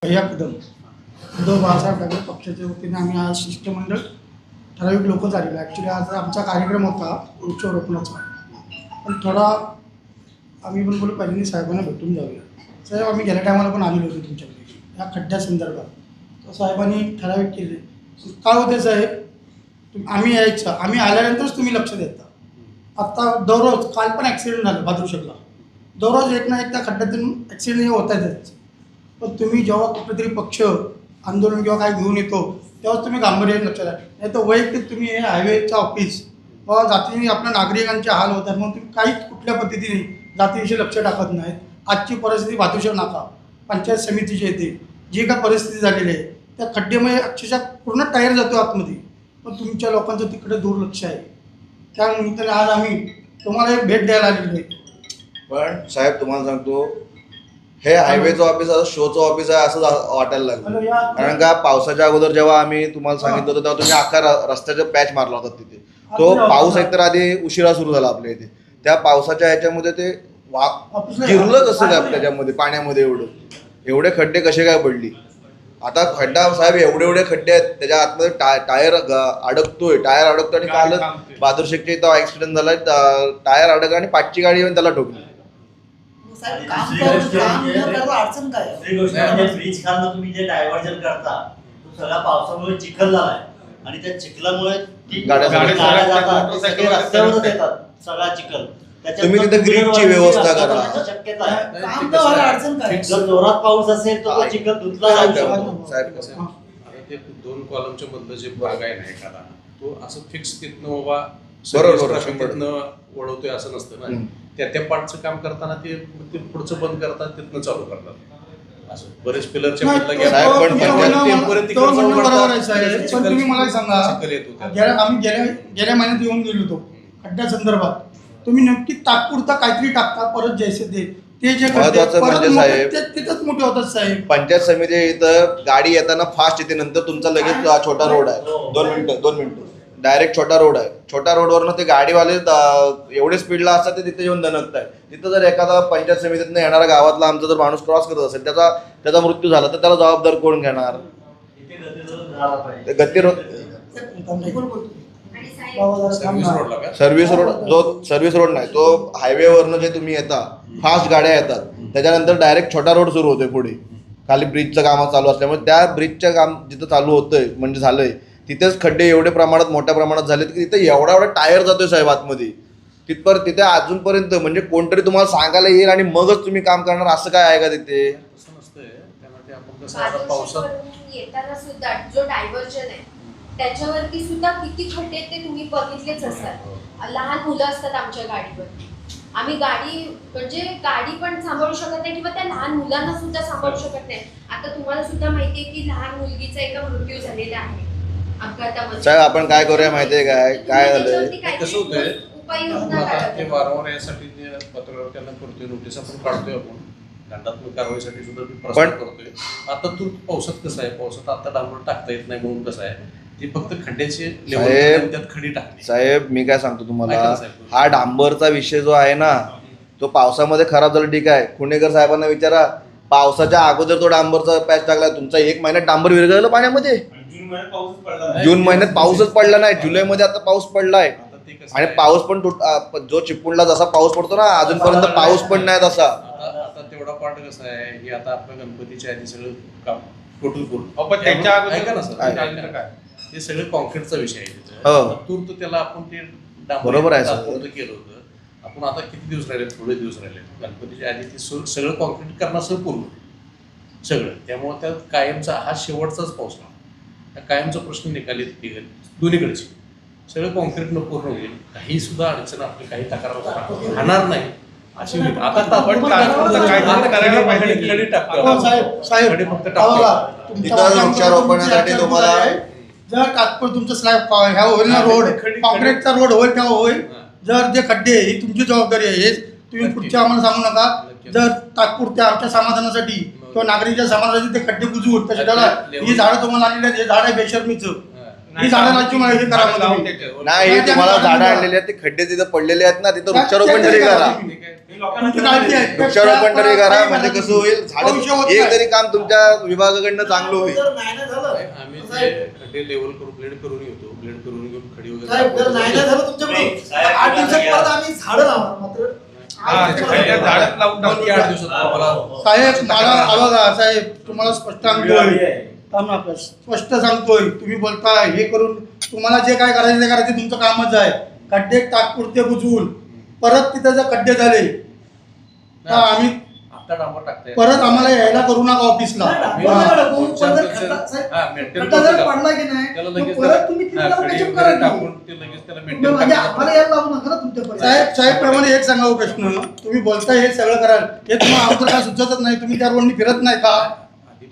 भैया कदम उद्धव बाळासाहेब ठाकरे पक्षाच्या वतीने आम्ही आज शिष्टमंडळ ठराविक लोक झालेलं. ॲक्च्युली आज आमचा कार्यक्रम होता वृक्षारोपणाचा, पण थोडा आम्ही पण बोलू पहिल्यांदा साहेबांना भेटून जाऊया. साहेब आम्ही गेल्या टायमाला पण आलेलो होतो तुमच्याकडे या खड्ड्यासंदर्भात, तर साहेबांनी ठराविक केले. काय होते साहेब, आम्ही यायचं, आम्ही आल्यानंतरच तुम्ही लक्ष देता. आत्ता दररोज काल पण ॲक्सिडेंट झालं भाद्रशेकला, दररोज एक ना एक त्या खड्ड्यातून ॲक्सिडेंट होत आहेतच. पण तुम्ही जेव्हा कुठेतरी पक्ष आंदोलन किंवा काय घेऊन येतो तेव्हाच तुम्ही गांभीर्याने लक्ष द्या. नाही तर वैयक्तिक तुम्ही हे हायवेचं ऑफिस किंवा जातीने आपल्या नागरिकांचे हाल होतात म्हणून तुम्ही काहीच कुठल्या पद्धतीने जातीविषयी लक्ष टाकत नाहीत. आजची परिस्थिती भातुशेव नाका पंचायत समितीची येते जी काय परिस्थिती झालेली आहे त्या खड्ड्यामुळे अक्षरशः पूर्ण टायर जातो आतमध्ये, पण तुमच्या लोकांचं तिकडे दुर्लक्ष आहे. त्यानंतर आज आम्ही तुम्हाला एक भेट द्यायला आलेलो आहे. पण साहेब तुम्हाला सांगतो, हे हायवेचं ऑफिस असं शोचं ऑफिस आहे असं वाटायला लागलं. कारण का पावसाच्या अगोदर जेव्हा आम्ही तुम्हाला सांगितलं होतं तेव्हा तुम्ही अख्खा रस्त्याचा पॅच मारला होता तिथे. तो पाऊस एकतर आधी उशिरा सुरू झाला आपल्या इथे, त्या पावसाच्या ह्याच्यामध्ये ते जिरलं कसं काय त्याच्यामध्ये पाण्यामध्ये एवढे खड्डे कसे काय पडली. आता खड्डा साहेब एवढे खड्डे आहेत त्याच्या आतमध्ये टायर अडकतोय आणि काल बहादूरशेखच्या इथं ऍक्सिडेंट झाला, टायर अडकला आणि पाचची गाडी येऊन त्याला ठोकली. ब्रिज खालनं तुम्ही जे डायव्हर्जन करता तो सगळा पावसामुळे चिखल झालाय आणि त्या चिखलामुळे रस्त्यावरच येतात सगळा चिखल. तुम्ही तिथे ग्रीपची व्यवस्था करा. शक्यता आहे जर जोरात पाऊस असेल तर तो चिखल धुतला जाऊ शकतो. ते 2 कॉलमच्या मधलं जे भाग आहे ना एखादा, तो असं फिक्स तिथनं बाबा बरोबर वळवतोय असं नसतं ना. त्या पार्टचं काम करताना ते पुढचं बंद करतात, तिथनं चालू करतात. असं बरेच पिलरच्या बरोबर आहे साहेब. पण तुम्ही मला सांगा, आम्ही गेल्या महिन्यात येऊन गेलो होतो खड्ड्या संदर्भात. तुम्ही नक्की तात्पुरता काहीतरी टाकता, परत जैसे ते जे तिथंच मोठे होतात साहेब. पंचायत समिती इथं गाडी येताना फास्ट येते, नंतर तुमचा लगेच छोटा रोड आहे, 2 मिनिटं डायरेक्ट छोटा रोड आहे. छोटा रोडवरनं ते गाडीवाले एवढे स्पीडला असतात ते तिथे येऊन दणकत आहे. तिथं जर एखादा पंचायत समितीतनं येणारा गावातला आमचा जर माणूस क्रॉस करत असेल, त्याचा मृत्यू झाला तर त्याला जबाबदार कोण घेणार. गती सर्व्हिस रोड नाही, तो हायवेवरनं जे तुम्ही येता फास्ट गाड्या येतात त्याच्यानंतर डायरेक्ट छोटा रोड सुरू होतोय पुढे. खाली ब्रिजचं काम चालू असल्यामुळे त्या ब्रिजचं काम जिथं चालू होतंय म्हणजे झालंय तिथेच खड्डे मोठ्या प्रमाणात झाले की तिथे एवढा टायर जातोय साहेब आतमध्ये. तिथे अजूनपर्यंत म्हणजे कोणतरी तुम्हाला सांगायला येईल आणि मगच तुम्ही काम करणार असं काय आहे का तिथे. येताना सुद्धा जो डायव्हर्जन आहे त्याच्यावरती सुद्धा किती खड्डे ते तुम्ही बघितलेच असतात. लहान मुलं असतात आमच्या गाडीवर, आम्ही गाडी पण सांभाळू शकत नाही किंवा त्या लहान मुलांना सुद्धा सांभाळू शकत नाही. आता तुम्हाला सुद्धा माहितीये की लहान मुलगीचा एका मृत्यू झालेला आहे अपघातामध्ये. साहेब आपण काय करूया माहितीये काय झालंय, कसं होतंय उपाययोजना ते वारंवार यासाठी पत्रव्यवहार त्यांना करतोय, नोटीस आपण काढतोय, आपण दंडात्मक कारवाईसाठी सुद्धा प्रस्ताव करतोय. आता तू पावसात कसं आहे, पावसात आता डांबर टाकता येत नाही म्हणून कसं आहे, ती फक्त खड्ड्याची लेवल त्यात खडी टाकली. साहेब मी काय सांगतो तुम्हाला, हा डांबरचा विषय जो आहे ना तो पावसामध्ये खराब झाला ठीक आहे. कुणेकर साहेबांना विचारा, पावसाच्या अगोदर तो डांबरचा पॅच टाकला, तुमचा 1 महिन्यात डांबर विरघळलं पाण्यामध्ये. जून महिन्यात पाऊसच पडला नाही, जुलैमध्ये आता पाऊस पडलाय आणि पाऊस पण जो चिपळूणला जसा पाऊस पडतो ना अजूनपर्यंत पाऊस पण नाही तसा. आता तेवढा पार्ट कसा आहे की आता आपल्या गणपतीच्या आधी सगळं काम टोटल करून ते सगळं कॉन्क्रीटचा विषय आहे. तूर्त त्याला आपण ते बरोबर आहे केलं होतं आपण. आता किती दिवस राहिले, थोडे दिवस राहिले. गणपतीच्या आधी ते सगळं कॉन्क्रीट करण्याचं पूर्ण सगळं. त्यामुळे त्यात कायमचा हा शेवटचाच पाऊस ना, त्या कायमचा प्रश्न निकाली दोन्हीकडची सगळं कॉन्क्रीटनं पूर्ण होईल. काही सुद्धा अडचण आपली काही तक्रार राहणार नाही अशी होईल. आता वृक्षारोपणासाठी तुम्हाला जर तात्पुरतं तुमचं स्लॅब ह्या होईल ना, रोड कॉन्क्रीटचा रोड होईल तेव्हा होईल. जर जे खड्डे ही तुमची जबाबदारी आहे, हेच तुम्ही पुढच्या आम्हाला सांगू नका. जर तात्पुरत्या आमच्या समाधानासाठी किंवा नागरिकांच्या समाजासाठी ते खड्डे बुजवून त्याला ही झाडं तुम्हाला आलेली आहेत, हे झाड आहे बेशर्मीचं, ही झाडं राज्य हे करा म्हणून तुम्ही. नाही तुम्हाला झाडं आणलेली आहेत ते खड्डे तिथं पडलेले आहेत ना तिथं वृक्षारोपण तरी करा. तुमची काळजी आहे. वृक्षारोपण तरी करा म्हणजे कसं होईल भविष्य होत झाड एक नाही. तरी काम तुमच्या विभागाकडनं चांगलं होईल. जर नाही ना झालं आम्ही ते साहेब, खड्डे लेवल करून ब्लेड करून येतो, ब्लेड करून घेऊन खडी साहेब जर नाही ना वगैरे झालं तुमच्याकडून साहेब, 8 दिवसात परत आम्ही झाडं लावणार मात्र झाडच लावून बाकी 8 दिवसात आम्हाला साहेब मला बघा साहेब तुम्हाला स्पष्ट सांगतोय थांब ना आपलं. स्पष्ट सांगतोय तुम्ही बोलताय हे करून तुम्हाला जे काय करायचं ते करायचं तुमचं कामच आहे. खड्डे तात्पुरते बुजवून परत तिथे जर खड्डे झाले तर आम्ही आता डांबर टाकताय. परत आम्हाला यायला करू नका ऑफिसला. नाही, पण जर खड्डा- साहेब, हा, maintain खड्डा जर करू पडला की नाही त्याला मग लगेच परत तुम्ही हा, तिथे खडी patch up वगैरे करा टाकून की. ते लगेच त्याला तुम्ही maintain म्हणजे करायचं. आम्हाला यायला लावू नका ना तुमच्यापर्यंत. साहेब प्रमाणे एक सांगावं प्रश्न तुम्ही बोलताय हे सगळं कराल हे तुम्हाला अगोदर काय सुचतच नाही. तुम्ही त्या रोडनी फिरत नाही का?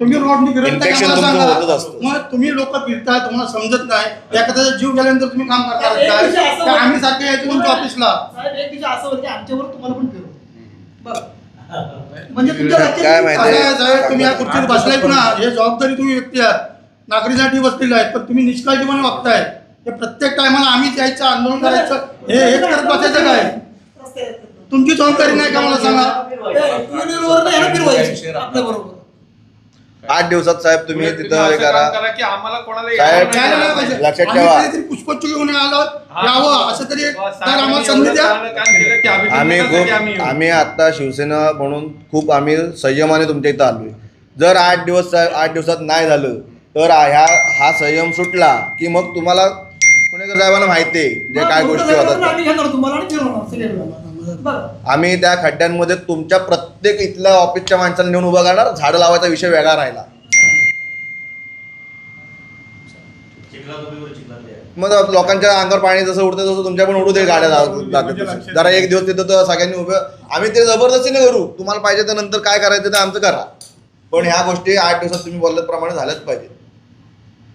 तुम्ही रोडनी फिरत नाही का Infection मला तुमचं होतच सांगा. असतं. मग तुम्ही लोक फिरताय तुम्हाला समजत नाही एखाद्याचा जीव गेल्यानंतर तुम्ही काम करणार एक काय दिवशी असं तर आम्ही होतं- सारखे यायचं तुमच्या ऑफिसला. साहेब एक दिवशी असं होतं की आमच्यावर तुम्हाला पण फिरवू बरं म्हणजे तुमच्या काय राज्यात माहिती आहे? साहेब तुम्ही या खुर्चीत बसलायत ना हे जबाबदारी तुम्ही व्यक्ती आहात नागरिकांसाठी बसलेले आहेत पण तुम्ही निष्काळजीपणे वागताय. हे प्रत्येक टायमाला आम्हीच यायचं आंदोलन करायचं हेच करत बसायचं काय? रस्ते- तुमची जबाबदारी नाही का मला सांगा. युनियनवर नाही ना फिरवायची आपल्या बरोबर 8 दिवसात साहेब तुम्ही तिथं हे करा. की आम्हाला कोणाला साहेब, यायला यायला नाही नाही पाहिजे. लक्षात आम्ही ठेवा. कधीतरी पुष्पच्छ घेऊन आलो हा. यावं असं तरी एक बस, तर आम्हाला साहेबांनी संधी एवढं द्या. चांगलं काम केलं की अभिनंदनासाठी आम्ही आता शिवसेना म्हणून खूप आम्ही संयमाने तुमच्या इथं आलोय. जर 8 दिवसात नाही झालं तर हा संयम सुटला की मग तुम्हाला पुणेकर साहेबांना माहिती आहे जे काय गोष्टी होतात. आम्ही घेणार तुम्हाला आणि फिरवणार सगळ्यांना. बरं आम्ही त्या खड्ड्यांमध्ये तुमच्या प्रत्येक इथल्या ऑफिसच्या माणसाला नेऊन उभा करणार. झाडं लावायचा विषय वेगळा राहिला. मग लोकांच्या अंगावर पाणी जसं उडतं तसं तुमच्या पण उडू दे गाड्या जातात. जरा एक दिवस तिथं तर सगळ्यांनी उभं आम्ही ते जबरदस्तीने करू. तुम्हाला पाहिजे तर नंतर काय करायचं ते आमचं करा. पण ह्या गोष्टी 8 दिवसात तुम्ही बोलल्याप्रमाणे झाल्याच पाहिजे.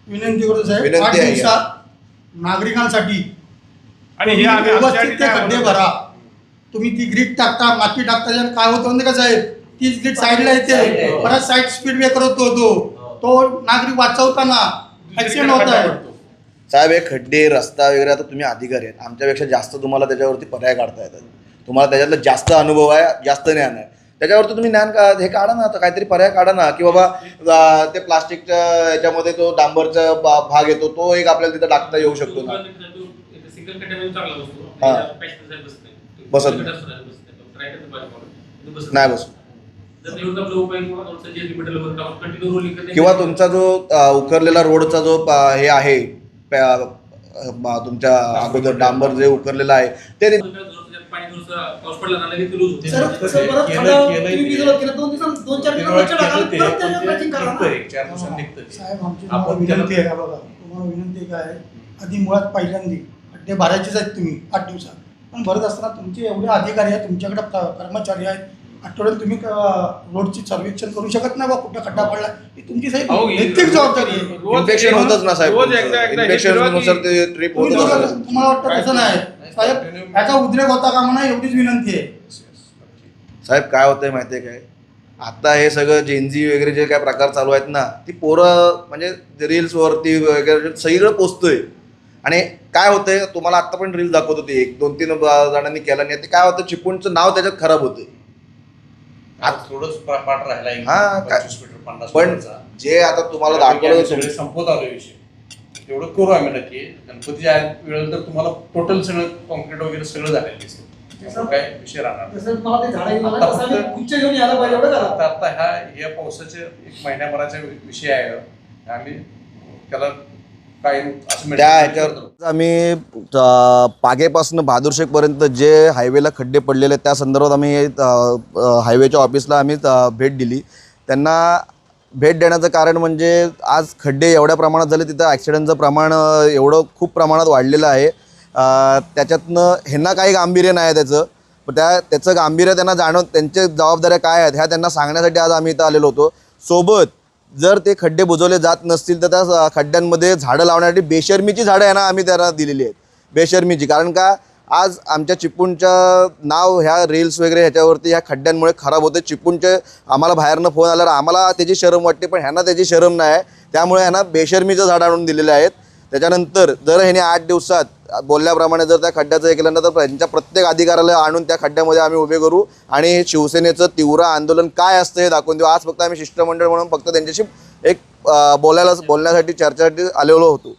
विनंती करतो साहेब विनंती 8 आहे. दिवसात नागरिकांसाठी आणि हे आम्ही व्यवस्थित ते खड्डे भरा. तुम्ही ती ग्रीट टाकता माती टाकता त्याच्यात काय होतं म्हणजे का साहेब तीच ग्रीट साईडला येते परत साईड स्पीड ब्रेकर होतो तो नागरिक वाचवताना ऍक्सिडेंट होत आहे. साहेब हे खड्डे रस्ता वगैरे आता तुम्ही अधिकारी आहेत. आमच्यापेक्षा जास्त तुम्हाला त्याच्यावरती पर्याय काढता येतात. तुम्हाला त्याच्यातला जास्त अनुभव आहे जास्त ज्ञान आहे. त्याच्यावरती तुम्ही ज्ञान हे काढा ना आता काहीतरी पर्याय काढा ना की बाबा ते प्लास्टिकच्या याच्यामध्ये तो डांबरचा भाग येतो तो एक आपल्याला तिथं टाकता येऊ शकतो ना. हा. बसत नाही बस किंवा तुमचा जो उकरलेला रोडचा जो हे आहे तुमच्या अगोदर डांबर जे उकरलेलं आहे ते सर परत खड्डा तुम्ही विरोध केला 2 दिवसात 2-4 दिवसात परत त्याच्यावर patching करा ना. 4 दिवसांनी निघतं. साहेब आमची आपण तुम्हाला विनंती आहे का बघा तुम्हाला विनंती काय आहे आधी मुळात पहिल्यांदा खड्डे भरायचेच आहेत तुम्ही 8 दिवसात पण भरत असताना तुमचे एवढे अधिकारी आहेत तुमच्याकडे कर्मचारी आहेत आठवड्यात तुम्ही रोडची सर्वेक्षण करू शकत नाही बा कुठं खड्डा पडला ही तुमची साहेब नैतिक जबाबदारी आहे. इन्फेक्शन होतच ना साहेब. रोज एकदा इन्फेक्शन नुसार ते ट्रिप तुम्ही होत दोघं- तुम्हाला वाटतं तसं नाही साहेब याचा उद्रेक होता का म्हणा एवढीच विनंती आहे. साहेब काय होतंय माहितीये काय आता हे सगळं जेनजी वगैरे जे काय प्रकार चालू आहेत ना ती पोरं म्हणजे रील्सवरती वगैरे सगळीकडे पोचतोय. आणि काय होतंय तुम्हाला आता पण रील्स दाखवत होते 1-2-3 जणांनी केला नाही ते काय होतं चिपळूणचं नाव त्याच्यात खराब होतंय. आज थोडंच पाठ राहिला आहे. हा, काय- 25 मीटर 50 पण मीटरचा. जे आता तुम्हाला आम्ही दाखवलं सगळे संपवत आलो विषय तेवढं करू आम्ही नक्की. गणपतीच्या वेळेला तर तुम्हाला टोटल सगळं कॉन्क्रीट वगैरे सगळं झालेलं दिसेल. त्यामुळे काय विषय राहणार नाही. तसं मला ते झाडं घेऊन आलं, तसं आम्ही उच्च घेऊन यायला पाहिजे एवढं करा. आता ह्या पावसाचे 1 महिन्याभराचा विषय आहे. आम्ही त्याला काय असं त्या ह्याच्यावर आम्ही पागेपासून बहादूरशेखपर्यंत जे हायवेला खड्डे पडलेले आहेत त्या संदर्भात आम्ही हायवेच्या ऑफिसला आम्ही भेट दिली. त्यांना भेट देण्याचं कारण म्हणजे आज खड्डे एवढ्या प्रमाणात झाले तिथं ॲक्सिडेंटचं प्रमाण एवढं खूप प्रमाणात वाढलेलं आहे. त्याच्यातनं ह्यांना काही गांभीर्य नाही आहे त्याचं पण त्याचं गांभीर्य त्यांना त्यांच्या जबाबदाऱ्या काय आहेत ह्या त्यांना सांगण्यासाठी आज आम्ही इथं आलेलो होतो. सोबत जर ते खड्डे बुजवले जात नसतील तर त्या खड्ड्यांमध्ये झाडं लावण्यासाठी बेशर्मीची झाडं आहे ना आम्ही त्यांना दिलेली आहेत. बेशर्मीची कारण का आज आमच्या चिपळूणचं नाव ह्या रील्स वगैरे ह्याच्यावरती ह्या खड्ड्यांमुळे खराब होते. चिपळूणचे आम्हाला बाहेरनं फोन आल्यावर आम्हाला त्याची शरम वाटते पण ह्यांना त्याची शरम नाही आहे. त्यामुळे ह्यांना बेशर्मीचं झाड आणून दिलेले आहेत. त्याच्यानंतर जर ह्याने 8 दिवसात बोलल्याप्रमाणे जर त्या खड्ड्याचं हे केलं ना तर त्यांच्या प्रत्येक अधिकाऱ्याला आणून त्या खड्ड्यामध्ये आम्ही उभे करू आणि शिवसेनेचं तीव्र आंदोलन काय असतं हे दाखवून देऊ. आज फक्त आम्ही शिष्टमंडळ म्हणून फक्त त्यांच्याशी एक बोलण्यासाठी चर्चेसाठी आलेलो होतो.